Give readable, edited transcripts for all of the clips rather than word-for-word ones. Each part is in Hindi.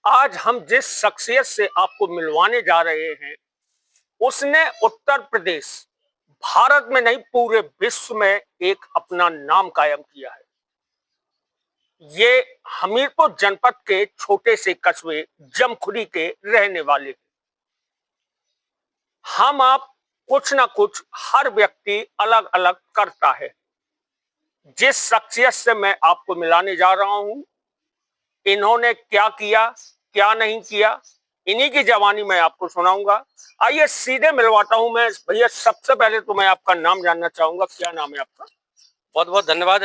आज हम जिस शख्सियत से आपको मिलवाने जा रहे हैं, उसने उत्तर प्रदेश, भारत में नहीं पूरे विश्व में एक अपना नाम कायम किया है। ये हमीरपुर जनपद के छोटे से कस्बे जमखुरी के रहने वाले हैं। हम आप कुछ ना कुछ हर व्यक्ति अलग अलग करता है। जिस शख्सियत से मैं आपको मिलाने जा रहा हूं, इन्होंने क्या किया, क्या नहीं किया, इन्हीं की जवानी मैं आपको सुनाऊंगा। आइए सीधे मिलवाता हूं मैं भैया। सबसे पहले तो मैं आपका नाम जानना चाहूंगा, क्या नाम है आपका? बहुत बहुत धन्यवाद।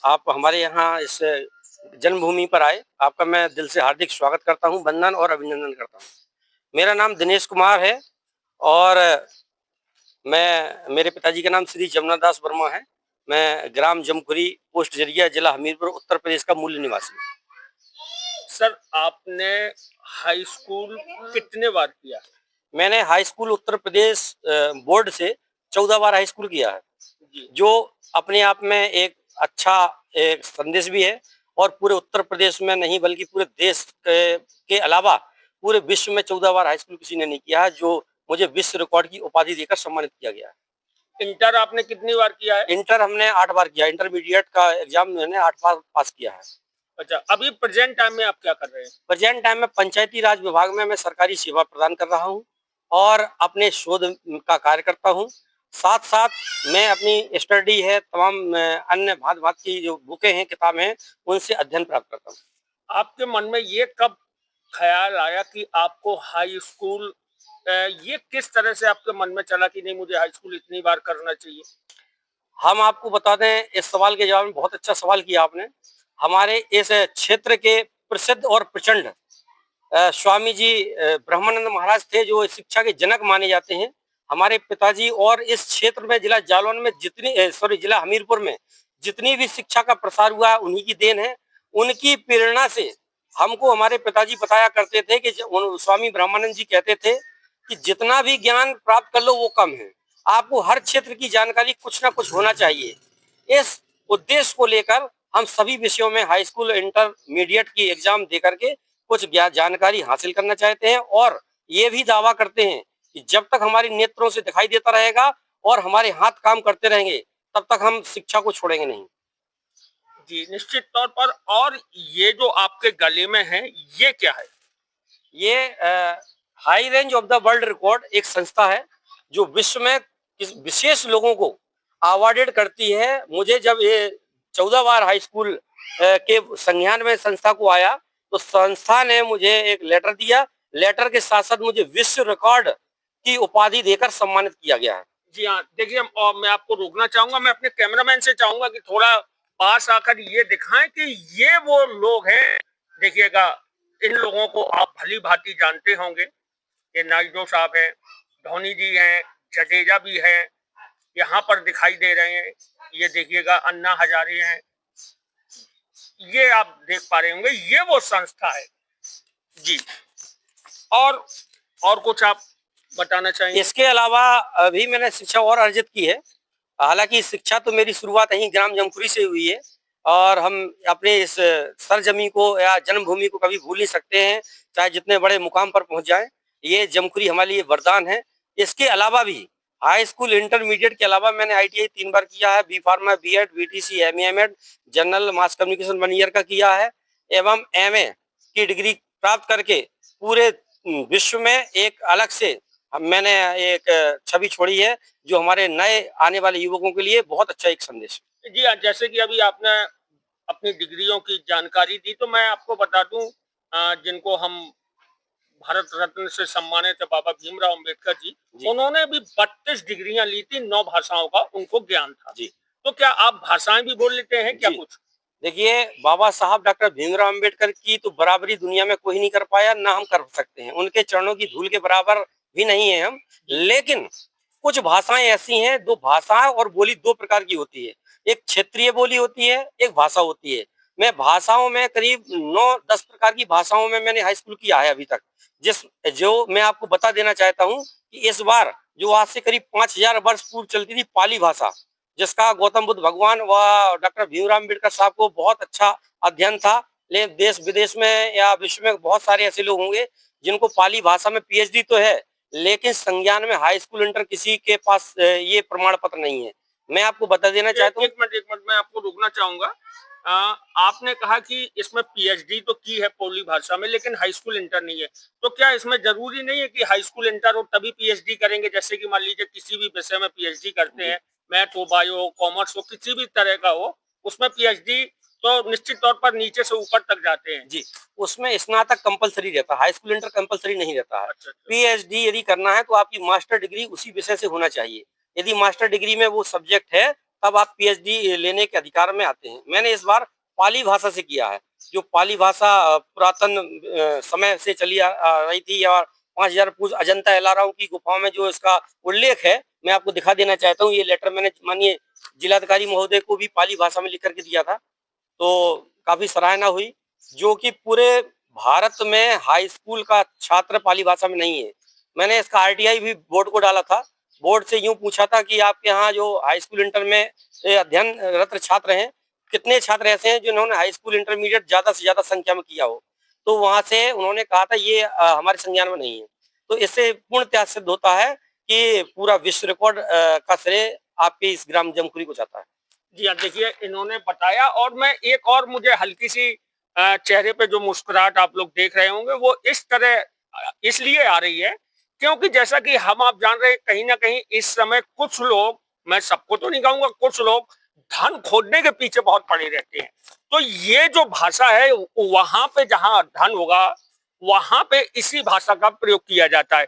आप हमारे यहाँ इस जन्मभूमि पर आए, आपका मैं दिल से हार्दिक स्वागत करता हूँ, वंदन और अभिनंदन करता हूँ। मेरा नाम दिनेश कुमार है और मेरे पिताजी का नाम श्री जमुना दास वर्मा है। मैं ग्राम जमखुरी, पोस्ट जरिया, जिला हमीरपुर, उत्तर प्रदेश का मूल निवासी हूँ। सर, आपने हाई स्कूल कितने बार किया? मैंने high school Uttar Pradesh board से 14 बार हाई स्कूल किया है, जो अपने आप में एक अच्छा एक संदेश भी है। और पूरे उत्तर प्रदेश में नहीं बल्कि पूरे देश के अलावा पूरे विश्व में 14 बार हाई स्कूल किसी ने नहीं किया है, जो मुझे विश्व रिकॉर्ड की उपाधि देकर सम्मानित किया गया है। इंटर आपने कितनी बार किया है? इंटर हमने 8 बार किया। इंटरमीडिएट का एग्जाम मैंने 8 बार पास किया है। अच्छा, अभी प्रेजेंट टाइम में आप क्या कर रहे हैं? प्रेजेंट टाइम में पंचायती राज विभाग में मैं सरकारी सेवा प्रदान कर रहा हूँ और अपने शोध का कार्य करता हूँ। साथ साथ मैं अपनी स्टडी है, तमाम अन्य भांत भांत की जो बुकें हैं, किताबें हैं, उनसे अध्ययन प्राप्त करता हूँ। आपके मन में ये कब ख्याल आया कि आपको हाई स्कूल, ये किस तरह से आपके मन में चला कि नहीं, मुझे हाई स्कूल इतनी बार करना चाहिए? हम आपको बता दें, इस सवाल के जवाब में बहुत अच्छा सवाल किया आपने। हमारे इस क्षेत्र के प्रसिद्ध और प्रचंड स्वामी जी ब्रह्मानंद महाराज थे, जो शिक्षा के जनक माने जाते हैं। हमारे पिताजी और इस क्षेत्र में जिला जालौन में जिला हमीरपुर में जितनी भी शिक्षा का प्रसार हुआ, उन्हीं की देन है। उनकी प्रेरणा से हमको हमारे पिताजी बताया करते थे कि स्वामी ब्रह्मानंद जी कहते थे कि जितना भी ज्ञान प्राप्त कर लो वो कम है, आपको हर क्षेत्र की जानकारी कुछ ना कुछ होना चाहिए। इस उद्देश्य को लेकर हम सभी विषयों में हाई स्कूल, इंटरमीडिएट की एग्जाम दे करके कुछ जानकारी हासिल करना चाहते हैं और ये भी दावा करते हैं कि जब तक हमारी नेत्रों से दिखाई देता रहेगा और हमारे हाथ काम करते रहेंगे, तब तक हम शिक्षा को छोड़ेंगे नहीं। जी, निश्चित तौर पर। और ये जो आपके गले में है, ये क्या है? ये high range of the world record एक संस्था है जो विश्व में विशेष लोगों को अवार्डेड करती है। मुझे जब ये 14 बार हाई स्कूल के संज्ञान में संस्था को आया, तो संस्था ने मुझे एक लेटर दिया। लेटर के साथ साथ मुझे विश्व रिकॉर्ड की उपाधि देकर सम्मानित किया गया है। जी हाँ, देखिए, और मैं आपको रोकना चाहूंगा, मैं अपने कैमरामैन से चाहूंगा कि थोड़ा पास आकर ये दिखाएं कि ये वो लोग हैं। देखिएगा, इन लोगों को आप भली भांति जानते होंगे। ये नायडू साहब हैं, धोनी जी हैं, जडेजा भी हैं, यहाँ पर दिखाई दे रहे हैं। ये देखिएगा, अन्ना हजारे हैं। ये आप देख पा रहे होंगे, ये वो संस्था है जी। और कुछ आप बताना चाहेंगे? इसके अलावा अभी मैंने शिक्षा और अर्जित की है। हालांकि शिक्षा तो मेरी शुरुआत यहीं ग्राम जमखुरी से हुई है और हम अपने इस सरजमी को या जन्मभूमि को कभी भूल नहीं सकते हैं, चाहे जितने बड़े मुकाम पर पहुंच जाएं। ये जमखुरी हमारे लिए वरदान है। इसके अलावा भी हाई स्कूल, इंटरमीडिएट के अलावा मैंने ITI 3 बार किया है, B pharma, BEd, VTC, MA, MEd, general mass communication 1 year का किया है एवं MA की डिग्री प्राप्त करके पूरे विश्व में एक अलग से मैंने एक छवि छोड़ी है, जो हमारे नए आने वाले युवकों के लिए बहुत अच्छा एक संदेश है। जी हाँ, जैसे कि अभी आपने अपनी डिग्रियों की जानकारी दी, तो मैं आपको बता दूं, जिनको हम भारत रत्न से सम्मानित है, बाबा भीमराव अंबेडकर जी, उन्होंने भी 32 डिग्रियां ली थी, 9 भाषाओं का उनको ज्ञान था जी। तो क्या आप भाषाएं भी बोल लेते हैं क्या कुछ? देखिए, बाबा साहब डॉक्टर भीमराव अंबेडकर की तो बराबरी दुनिया में कोई नहीं कर पाया, ना हम कर सकते हैं। उनके चरणों की धूल के बराबर भी नहीं है हम। लेकिन कुछ भाषाएं ऐसी हैं, दो भाषाएं और बोली दो प्रकार की होती है। एक क्षेत्रीय बोली होती है, एक भाषा होती है। मैं भाषाओं में करीब 9-10 प्रकार की भाषाओं में मैंने हाई स्कूल किया है अभी तक। जो मैं आपको बता देना चाहता हूँ कि इस बार जो आज से करीब 5000 वर्ष पूर्व चलती थी पाली भाषा, जिसका गौतम बुद्ध भगवान व डॉक्टर भीमराव अम्बेडकर साहब को बहुत अच्छा अध्ययन था, लेकिन देश विदेश में या विश्व में बहुत सारे ऐसे लोग होंगे जिनको पाली भाषा में पीएचडी तो है, लेकिन संज्ञान में हाई स्कूल इंटर किसी के पास ये प्रमाण पत्र नहीं है। मैं आपको बता देना चाहता हूँ। एक मिनट मैं आपको रोकना चाहूंगा। आपने कहा कि इसमें पीएचडी तो की है पोली भाषा में, लेकिन हाई स्कूल इंटर नहीं है। तो क्या इसमें जरूरी नहीं है कि हाई स्कूल इंटर हो तभी पीएचडी करेंगे? जैसे कि मान लीजिए किसी भी विषय में पीएचडी करते हैं, मैथ हो, बायो हो, कॉमर्स हो, किसी भी तरह का हो, उसमें पीएचडी तो निश्चित तौर पर नीचे से ऊपर तक जाते हैं। जी, उसमें स्नातक कंपलसरी रहता है, हाई स्कूल इंटर कंपलसरी नहीं रहता है। अच्छा अच्छा। पीएचडी यदि करना है तो आपकी मास्टर डिग्री उसी विषय से होना चाहिए। यदि मास्टर डिग्री में वो सब्जेक्ट है, तब आप पीएचडी लेने के अधिकार में आते हैं। मैंने इस बार पाली भाषा से किया है, जो पाली भाषा पुरातन समय से चली आ रही थी, और 5000 पूर्व अजंता एलोरा की गुफाओं में जो इसका उल्लेख है, मैं आपको दिखा देना चाहता हूँ। ये लेटर मैंने माननीय जिलाधिकारी महोदय को भी पाली भाषा में लिख करके दिया था, तो काफी सराहना हुई। जो कि पूरे भारत में हाई स्कूल का छात्र पाली भाषा में नहीं है। मैंने इसका आरटीआई भी बोर्ड को डाला था। बोर्ड से यूं पूछा था कि आपके यहाँ जो हाई स्कूल इंटर में अध्ययनरत छात्र हैं, कितने छात्र ऐसे हैं जिन्होंने हाई स्कूल इंटरमीडिएट ज्यादा से ज्यादा संख्या में किया हो। तो वहां से उन्होंने कहा था ये हमारे संज्ञान में नहीं है। तो इससे पूर्णतः सिद्ध होता है कि पूरा विश्व रिकॉर्ड का श्रेय आपके इस ग्राम जमखुरी को जाता है। जी हाँ, देखिए इन्होंने बताया। और मैं एक और, मुझे हल्की सी चेहरे पे जो मुस्कुराहट आप लोग देख रहे होंगे वो इस तरह इसलिए आ रही है क्योंकि जैसा कि हम आप जान रहे हैं, कहीं ना कहीं इस समय कुछ लोग, मैं सबको तो नहीं कहूंगा, कुछ लोग धन खोदने के पीछे बहुत पड़े रहते हैं। तो ये जो भाषा है, वहां पे जहां धन होगा वहां पे इसी भाषा का प्रयोग किया जाता है।